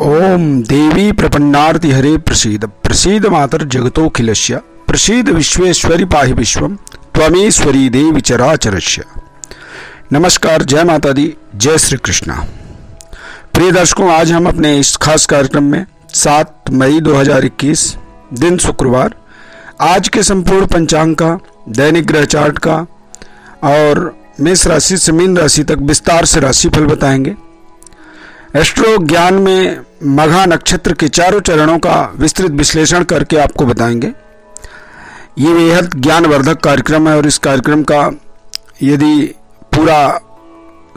ओम देवी प्रपन्नार्ति हरे प्रसीद प्रसीद मातर जगतोखिलस्य प्रसीद विश्वेश्वरी पाहि विश्वम त्वमेश्वरी देवी चराचरस्य। नमस्कार, जय माता दी, जय श्री कृष्णा। प्रिय दर्शकों, आज हम अपने इस खास कार्यक्रम में 7 मई 2021 दिन शुक्रवार आज के संपूर्ण पंचांग का, दैनिक ग्रह चार्ट का और मेष राशि से मीन राशि तक विस्तार से राशिफल बताएंगे। एस्ट्रो ज्ञान में मघा नक्षत्र के चारों चरणों का विस्तृत विश्लेषण करके आपको बताएंगे। ये बेहद ज्ञानवर्धक कार्यक्रम है और इस कार्यक्रम का यदि पूरा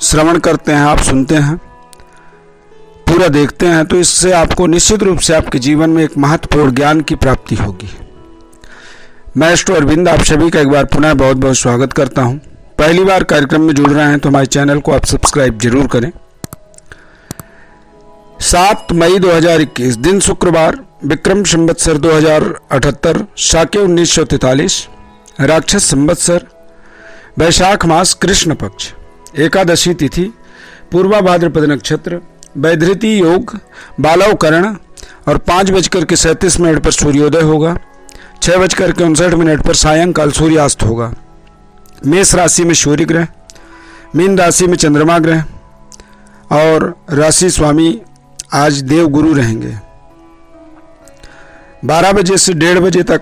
श्रवण करते हैं, आप सुनते हैं, पूरा देखते हैं, तो इससे आपको निश्चित रूप से आपके जीवन में एक महत्वपूर्ण ज्ञान की प्राप्ति होगी। मैं एस्ट्रो अरविंद आप सभी का एक बार पुनः बहुत बहुत स्वागत करता हूं। पहली बार कार्यक्रम में जुड़ रहे हैं तो हमारे चैनल को आप सब्सक्राइब जरूर करें। 7 मई 2021 दिन शुक्रवार, विक्रम संवत्सर 2078, शाके 1943, राक्षस संवत्सर, वैशाख मास, कृष्ण पक्ष, एकादशी तिथि, पूर्वा भाद्रपद नक्षत्र, वैधृति योग, बालवकरण और 5:37 पर सूर्योदय होगा। 6:59 पर सायंकाल सूर्यास्त होगा। मेष राशि में सूर्य ग्रह, मीन राशि में चंद्रमा ग्रह और राशि स्वामी आज देव गुरु रहेंगे। 12 बजे से 1:30 बजे तक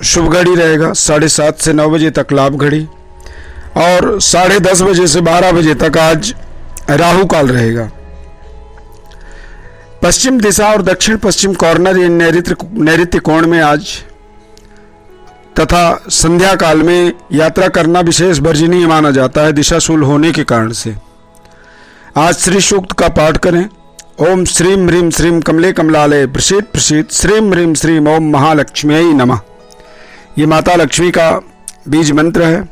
शुभ घड़ी रहेगा, 7:30 से 9 बजे तक लाभ घड़ी और 10:30 बजे से 12 बजे तक आज राहु काल रहेगा। पश्चिम दिशा और दक्षिण पश्चिम कॉर्नर नैऋत्य कोण में आज तथा संध्या काल में यात्रा करना विशेष वर्जनीय माना जाता है दिशाशूल होने के कारण से। आज श्री सूक्त का पाठ करें। ओम श्रीम ह्रीम श्रीम कमले कमलालय प्रसीद प्रसीद श्रीम ह्रीम श्रीम ओम महालक्ष्मी नमः। ये माता लक्ष्मी का बीज मंत्र है,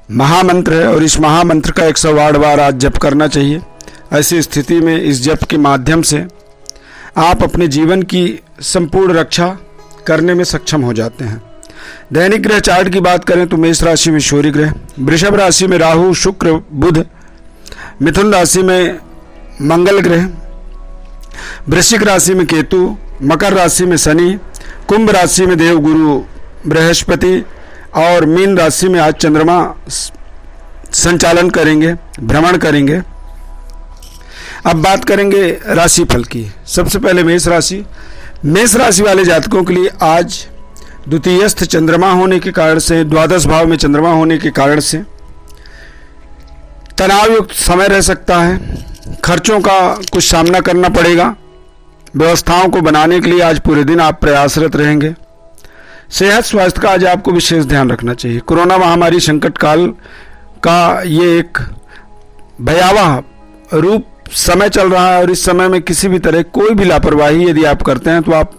महामंत्र है और इस महामंत्र का 108 बार आज जप करना चाहिए। ऐसी स्थिति में इस जप के माध्यम से आप अपने जीवन की संपूर्ण रक्षा करने में सक्षम हो जाते हैं। दैनिक ग्रह चार्ट की बात करें तो मेष राशि में सूर्य ग्रह, वृषभ राशि में राहु शुक्र बुध, मिथुन राशि में मंगल ग्रह, वृश्चिक राशि में केतु, मकर राशि में शनि, कुंभ राशि में देव गुरु बृहस्पति और मीन राशि में आज चंद्रमा संचालन करेंगे, भ्रमण करेंगे। अब बात करेंगे राशिफल की। सबसे पहले मेष राशि वाले जातकों के लिए आज द्वितीयस्थ चंद्रमा होने के कारण से, द्वादश भाव में चंद्रमा होने के कारण से तनावयुक्त समय रह सकता है। खर्चों का कुछ सामना करना पड़ेगा। व्यवस्थाओं को बनाने के लिए आज पूरे दिन आप प्रयासरत रहेंगे। सेहत स्वास्थ्य का आज आपको विशेष ध्यान रखना चाहिए। कोरोना महामारी संकट काल का ये एक भयावह रूप समय चल रहा है और इस समय में किसी भी तरह कोई भी लापरवाही यदि आप करते हैं तो आप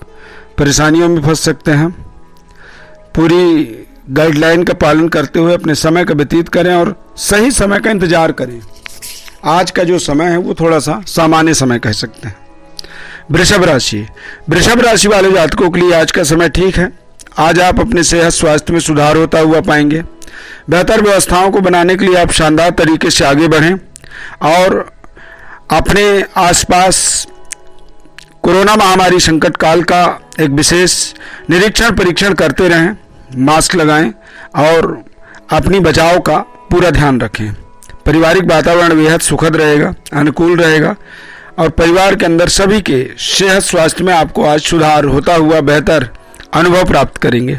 परेशानियों में फंस सकते हैं। पूरी गाइडलाइन का पालन करते हुए अपने समय का व्यतीत करें और सही समय का इंतजार करें। आज का जो समय है वो थोड़ा सा सामान्य समय कह सकते हैं। वृषभ राशि वाले जातकों के लिए आज का समय ठीक है। आज आप अपने सेहत स्वास्थ्य में सुधार होता हुआ पाएंगे। बेहतर व्यवस्थाओं को बनाने के लिए आप शानदार तरीके से आगे बढ़ें और अपने आसपास कोरोना महामारी संकट काल का एक विशेष निरीक्षण परीक्षण करते रहें। मास्क लगाएं और अपनी बचाव का पूरा ध्यान रखें। पारिवारिक वातावरण बेहद सुखद रहेगा, अनुकूल रहेगा और परिवार के अंदर सभी के सेहत स्वास्थ्य में आपको आज सुधार होता हुआ बेहतर अनुभव प्राप्त करेंगे।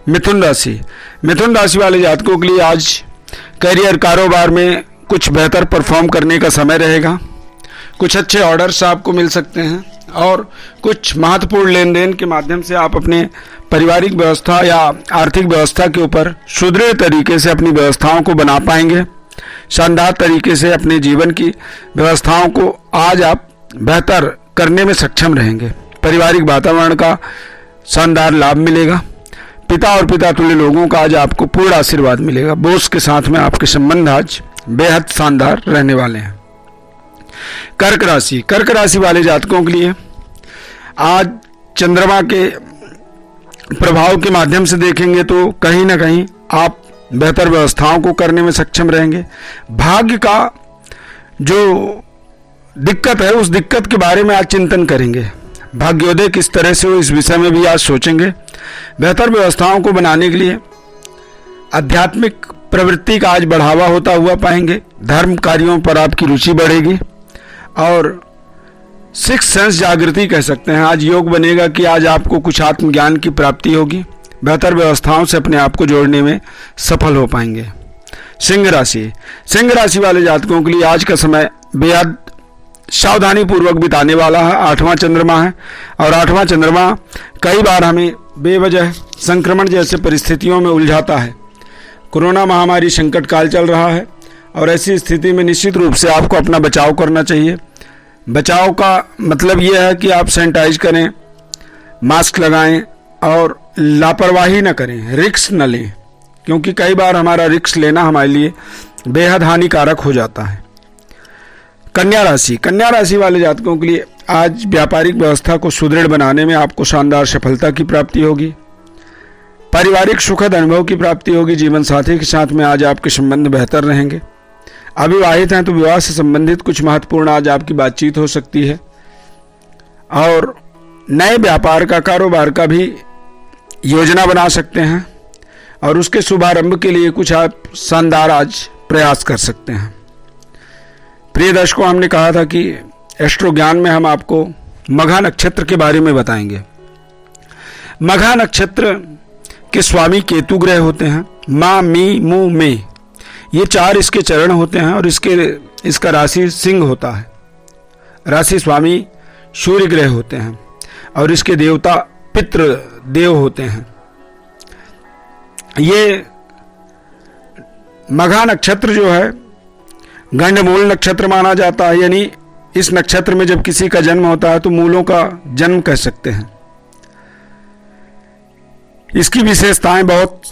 मिथुन राशि वाले जातकों के लिए आज करियर कारोबार में कुछ बेहतर परफॉर्म करने का समय रहेगा। कुछ अच्छे ऑर्डर्स आपको मिल सकते हैं और कुछ महत्वपूर्ण लेन देन के माध्यम से आप अपने पारिवारिक व्यवस्था या आर्थिक व्यवस्था के ऊपर सुदृढ़ तरीके से अपनी व्यवस्थाओं को बना पाएंगे। शानदार तरीके से अपने जीवन की व्यवस्थाओं को आज आप बेहतर करने में सक्षम रहेंगे। पारिवारिक वातावरण का शानदार लाभ मिलेगा। पिता और पिता तुल्य लोगों का आज आपको पूर्ण आशीर्वाद मिलेगा। बॉस के साथ में आपके संबंध आज बेहद शानदार रहने वाले हैं। कर्क राशि वाले जातकों के लिए आज चंद्रमा के प्रभाव के माध्यम से देखेंगे तो कहीं ना कहीं आप बेहतर व्यवस्थाओं को करने में सक्षम रहेंगे। भाग्य का जो दिक्कत है उस दिक्कत के बारे में आज चिंतन करेंगे। भाग्योदय किस तरह से हो इस विषय में भी आज सोचेंगे। बेहतर व्यवस्थाओं को बनाने के लिए आध्यात्मिक प्रवृत्ति का आज बढ़ावा होता हुआ पाएंगे। धर्म कार्यों पर आपकी रुचि बढ़ेगी और सिक्स सेंस जागृति कह सकते हैं। आज योग बनेगा कि आज आपको कुछ आत्मज्ञान की प्राप्ति होगी। बेहतर व्यवस्थाओं से अपने आप को जोड़ने में सफल हो पाएंगे। सिंह राशि वाले जातकों के लिए आज का समय बेहद सावधानी पूर्वक बिताने वाला है। 8वां चंद्रमा है और 8वां चंद्रमा कई बार हमें बेवजह संक्रमण जैसे परिस्थितियों में उलझाता है। कोरोना महामारी संकट काल चल रहा है और ऐसी स्थिति में निश्चित रूप से आपको अपना बचाव करना चाहिए। बचाव का मतलब यह है कि आप सैनिटाइज करें, मास्क लगाएं और लापरवाही न करें, रिस्क न लें, क्योंकि कई बार हमारा रिस्क लेना हमारे लिए बेहद हानिकारक हो जाता है। कन्या राशि वाले जातकों के लिए आज व्यापारिक व्यवस्था को सुदृढ़ बनाने में आपको शानदार सफलता की प्राप्ति होगी। पारिवारिक सुखद अनुभव की प्राप्ति होगी। जीवन साथी के साथ में आज आपके संबंध बेहतर रहेंगे। अविवाहित हैं तो विवाह से संबंधित कुछ महत्वपूर्ण आज आपकी बातचीत हो सकती है और नए व्यापार का कारोबार का भी योजना बना सकते हैं और उसके शुभारंभ के लिए कुछ आप शानदार आज प्रयास कर सकते हैं। प्रिय दर्शकों, हमने कहा था कि एस्ट्रो ज्ञान में हम आपको मघा नक्षत्र के बारे में बताएंगे। मघा नक्षत्र के स्वामी केतु ग्रह होते हैं। मा, मी, मु, में ये 4 इसके चरण होते हैं और इसका राशि सिंह होता है। राशि स्वामी सूर्य ग्रह होते हैं और इसके देवता पितृ देव होते हैं। ये मघा नक्षत्र जो है गंडमूल नक्षत्र माना जाता है, यानी इस नक्षत्र में जब किसी का जन्म होता है तो मूलों का जन्म कह सकते हैं। इसकी विशेषताएं बहुत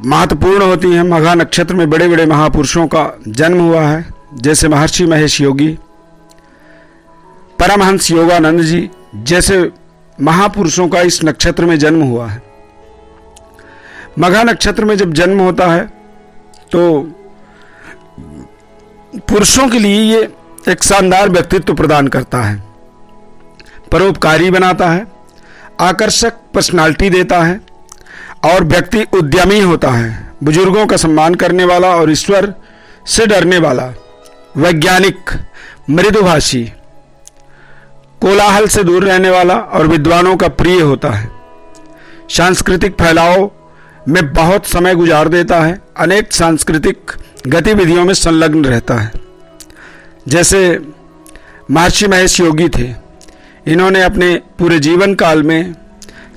महत्वपूर्ण होती हैं। मघा नक्षत्र में बड़े बड़े महापुरुषों का जन्म हुआ है, जैसे महर्षि महेश योगी, परमहंस योगानंद जी जैसे महापुरुषों का इस नक्षत्र में जन्म हुआ है। मघा नक्षत्र में जब जन्म होता है तो पुरुषों के लिए ये एक शानदार व्यक्तित्व प्रदान करता है, परोपकारी बनाता है, आकर्षक पर्सनालिटी देता है और व्यक्ति उद्यमी होता है, बुजुर्गों का सम्मान करने वाला और ईश्वर से डरने वाला, वैज्ञानिक, मृदुभाषी, कोलाहल से दूर रहने वाला और विद्वानों का प्रिय होता है। सांस्कृतिक फैलाव में बहुत समय गुजार देता है, अनेक सांस्कृतिक गतिविधियों में संलग्न रहता है। जैसे महर्षि महेश योगी थे, इन्होंने अपने पूरे जीवन काल में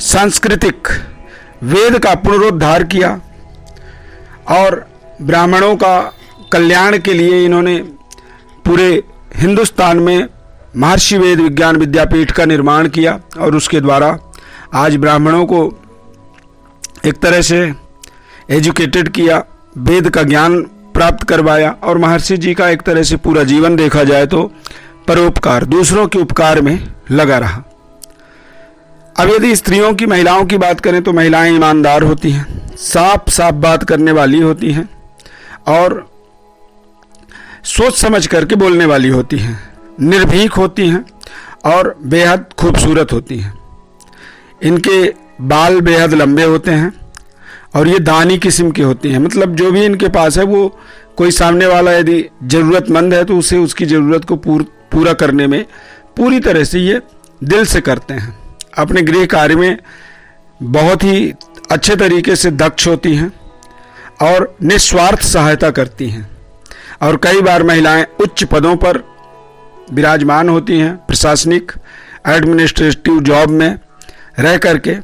सांस्कृतिक वेद का पुनरुद्धार किया और ब्राह्मणों का कल्याण के लिए इन्होंने पूरे हिंदुस्तान में महर्षि वेद विज्ञान विद्यापीठ का निर्माण किया और उसके द्वारा आज ब्राह्मणों को एक तरह से एजुकेटेड किया, वेद का ज्ञान प्राप्त करवाया और महर्षि जी का एक तरह से पूरा जीवन देखा जाए तो परोपकार, दूसरों के उपकार में लगा रहा। अब यदि स्त्रियों की, महिलाओं की बात करें तो महिलाएं ईमानदार होती हैं, साफ साफ बात करने वाली होती हैं और सोच समझ करके बोलने वाली होती हैं, निर्भीक होती हैं और बेहद खूबसूरत होती हैं। इनके बाल बेहद लंबे होते हैं और ये दानी किस्म के होती हैं, मतलब जो भी इनके पास है वो कोई सामने वाला यदि ज़रूरतमंद है तो उसे उसकी ज़रूरत को पूरा करने में पूरी तरह से ये दिल से करते हैं। अपने गृह कार्य में बहुत ही अच्छे तरीके से दक्ष होती हैं और निस्वार्थ सहायता करती हैं और कई बार महिलाएं उच्च पदों पर विराजमान होती हैं, प्रशासनिक एडमिनिस्ट्रेटिव जॉब में रह करके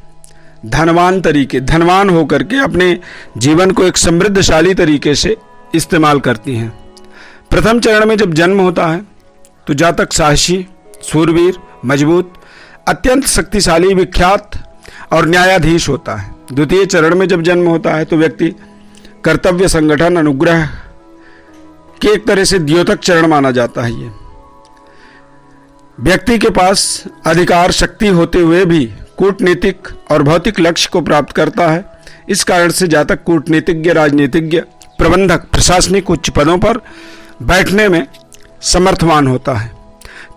धनवान होकर के अपने जीवन को एक समृद्धशाली तरीके से इस्तेमाल करती हैं। प्रथम चरण में जब जन्म होता है तो जातक साहसी, सूरवीर, मजबूत, अत्यंत शक्तिशाली, विख्यात और न्यायाधीश होता है। द्वितीय चरण में जब जन्म होता है तो व्यक्ति कर्तव्य, संगठन, अनुग्रह के एक तरह से द्योतक चरण माना जाता है। ये व्यक्ति के पास अधिकार शक्ति होते हुए भी कूटनीतिक और भौतिक लक्ष्य को प्राप्त करता है। इस कारण से जातक कूटनीतिज्ञ, राजनीतिज्ञ, प्रबंधक, प्रशासनिक उच्च पदों पर बैठने में समर्थवान होता है।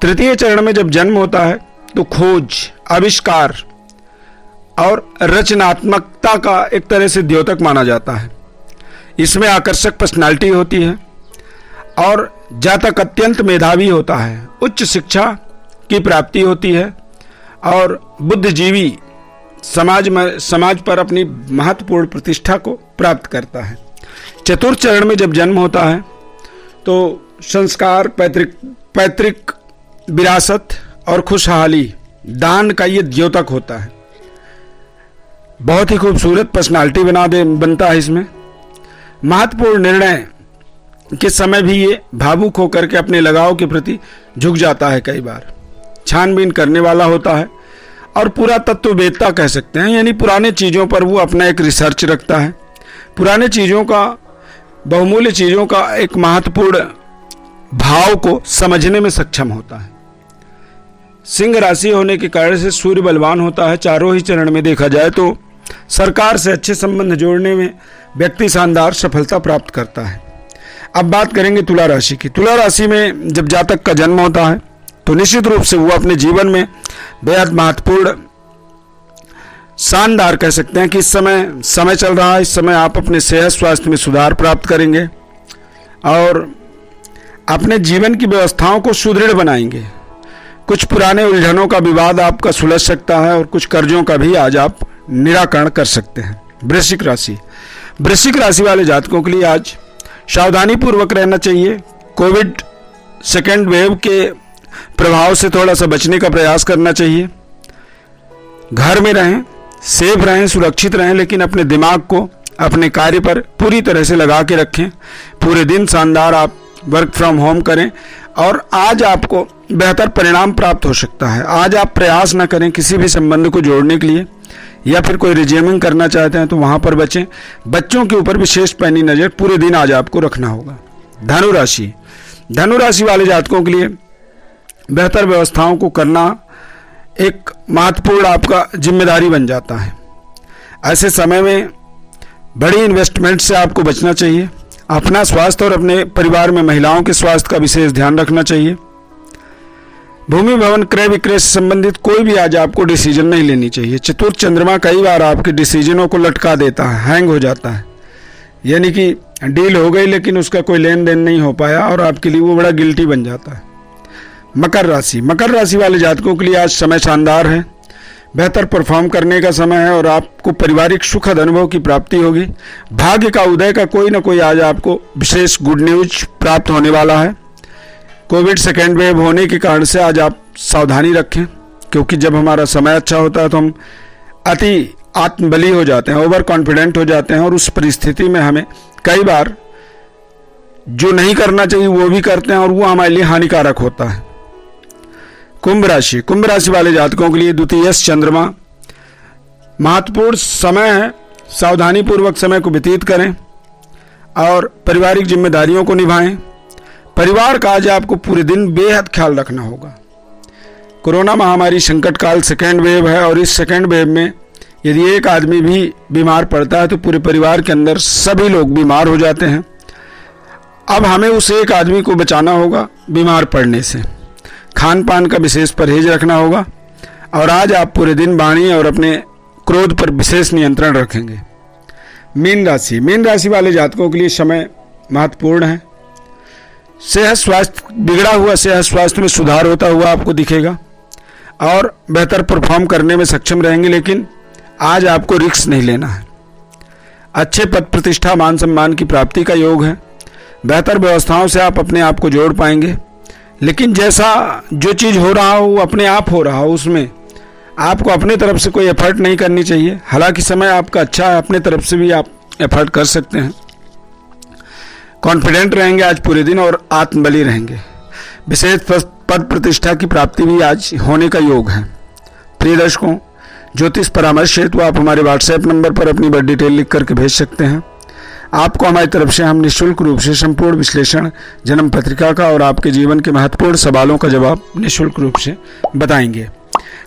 तृतीय चरण में जब जन्म होता है तो खोज, आविष्कार और रचनात्मकता का एक तरह से द्योतक माना जाता है। इसमें आकर्षक पर्सनालिटी होती है और जातक अत्यंत मेधावी होता है, उच्च शिक्षा की प्राप्ति होती है और बुद्धिजीवी समाज पर अपनी महत्वपूर्ण प्रतिष्ठा को प्राप्त करता है। चतुर्थ चरण में जब जन्म होता है तो संस्कार, पैतृक विरासत और खुशहाली, दान का ये द्योतक होता है। बहुत ही खूबसूरत पर्सनालिटी बनता है इसमें। महत्वपूर्ण निर्णय के समय भी ये भावुक होकर के अपने लगाव के प्रति झुक जाता है। कई बार छानबीन करने वाला होता है और पुरातत्ववेत्ता कह सकते हैं, यानी पुराने चीज़ों पर वो अपना एक रिसर्च रखता है। पुराने चीज़ों का, बहुमूल्य चीज़ों का एक महत्वपूर्ण भाव को समझने में सक्षम होता है। सिंह राशि होने के कारण से सूर्य बलवान होता है। चारों ही चरण में देखा जाए तो सरकार से अच्छे संबंध जोड़ने में व्यक्ति शानदार सफलता प्राप्त करता है। अब बात करेंगे तुला राशि की। तुला राशि में जब जातक का जन्म होता है तो निश्चित रूप से वो अपने जीवन में बेहद महत्वपूर्ण, शानदार कह सकते हैं कि इस समय चल रहा है। इस समय आप अपने सेहत स्वास्थ्य में सुधार प्राप्त करेंगे और अपने जीवन की व्यवस्थाओं को सुदृढ़ बनाएंगे। कुछ पुराने उलझनों का विवाद आपका सुलझ सकता है और कुछ कर्जों का भी आज आप निराकरण कर सकते हैं। वृश्चिक राशि, वृश्चिक राशि वाले जातकों के लिए आज सावधानी पूर्वक रहना चाहिए। कोविड सेकेंड वेव के प्रभाव से थोड़ा सा बचने का प्रयास करना चाहिए। घर में रहें, सेफ रहें, सुरक्षित रहें, लेकिन अपने दिमाग को अपने कार्य पर पूरी तरह से लगा के रखें। पूरे दिन शानदार आप वर्क फ्रॉम होम करें और आज आपको बेहतर परिणाम प्राप्त हो सकता है। आज आप प्रयास न करें किसी भी संबंध को जोड़ने के लिए, या फिर कोई रिज्यूमिंग करना चाहते हैं तो वहां पर बचें। बच्चों के ऊपर विशेष पैनी नजर पूरे दिन आज आपको रखना होगा। धनु राशि, धनु राशि वाले जातकों के लिए बेहतर व्यवस्थाओं को करना एक महत्वपूर्ण आपका जिम्मेदारी बन जाता है। ऐसे समय में बड़ी इन्वेस्टमेंट से आपको बचना चाहिए। अपना स्वास्थ्य और अपने परिवार में महिलाओं के स्वास्थ्य का विशेष ध्यान रखना चाहिए। भूमि भवन क्रय विक्रय से संबंधित कोई भी आज आपको डिसीजन नहीं लेनी चाहिए। चतुर्थ चंद्रमा कई बार आपके डिसीजनों को लटका देता है, हैंग हो जाता है, यानी कि डील हो गई लेकिन उसका कोई लेन देन नहीं हो पाया और आपके लिए वो बड़ा गिल्टी बन जाता है। मकर राशि, मकर राशि वाले जातकों के लिए आज समय शानदार है, बेहतर परफॉर्म करने का समय है और आपको पारिवारिक सुखद अनुभव की प्राप्ति होगी। भाग्य का उदय का कोई ना कोई आज आपको विशेष गुड न्यूज प्राप्त होने वाला है। कोविड सेकेंड वेव होने के कारण से आज आप सावधानी रखें, क्योंकि जब हमारा समय अच्छा होता है तो हम अति आत्मबली हो जाते हैं, ओवर कॉन्फिडेंट हो जाते हैं और उस परिस्थिति में हमें कई बार जो नहीं करना चाहिए वो भी करते हैं और वो हमारे लिए हानिकारक होता है। कुंभ राशि, कुंभ राशि वाले जातकों के लिए द्वितीय चंद्रमा महत्वपूर्ण समय है। सावधानी पूर्वक समय को व्यतीत करें और पारिवारिक जिम्मेदारियों को निभाएं। परिवार का आज आपको पूरे दिन बेहद ख्याल रखना होगा। कोरोना महामारी संकट काल सेकेंड वेव है और इस सेकेंड वेव में यदि एक आदमी भी बीमार पड़ता है तो पूरे परिवार के अंदर सभी लोग बीमार हो जाते हैं। अब हमें उस एक आदमी को बचाना होगा बीमार पड़ने से। खान पान का विशेष परहेज रखना होगा और आज आप पूरे दिन वाणी और अपने क्रोध पर विशेष नियंत्रण रखेंगे। मीन राशि, मीन राशि वाले जातकों के लिए समय महत्वपूर्ण है। सेहत स्वास्थ्य, बिगड़ा हुआ सेहत स्वास्थ्य में सुधार होता हुआ आपको दिखेगा और बेहतर परफॉर्म करने में सक्षम रहेंगे, लेकिन आज आपको रिस्क नहीं लेना है। अच्छे पद प्रतिष्ठा, मान सम्मान की प्राप्ति का योग है। बेहतर व्यवस्थाओं से आप अपने आप को जोड़ पाएंगे, लेकिन जैसा जो चीज़ हो रहा हो वो अपने आप हो रहा हो, उसमें आपको अपने तरफ से कोई एफर्ट नहीं करनी चाहिए। हालांकि समय आपका अच्छा है, अपने तरफ से भी आप एफर्ट कर सकते हैं। कॉन्फिडेंट रहेंगे आज पूरे दिन और आत्मबली रहेंगे। विशेष पद प्रतिष्ठा की प्राप्ति भी आज होने का योग है। प्रिय दर्शकों, ज्योतिष परामर्श हेतु आप हमारे व्हाट्सएप नंबर पर अपनी बड़ी डिटेल लिख करके भेज सकते हैं। आपको हमारी तरफ से हम निःशुल्क रूप से संपूर्ण विश्लेषण जन्म पत्रिका का और आपके जीवन के महत्वपूर्ण सवालों का जवाब निःशुल्क रूप से बताएंगे।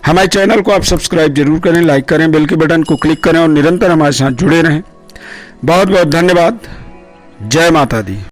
हमारे चैनल को आप सब्सक्राइब जरूर करें, लाइक करें, बेल के बटन को क्लिक करें और निरंतर हमारे साथ जुड़े रहें। बहुत बहुत धन्यवाद। जय माता दी।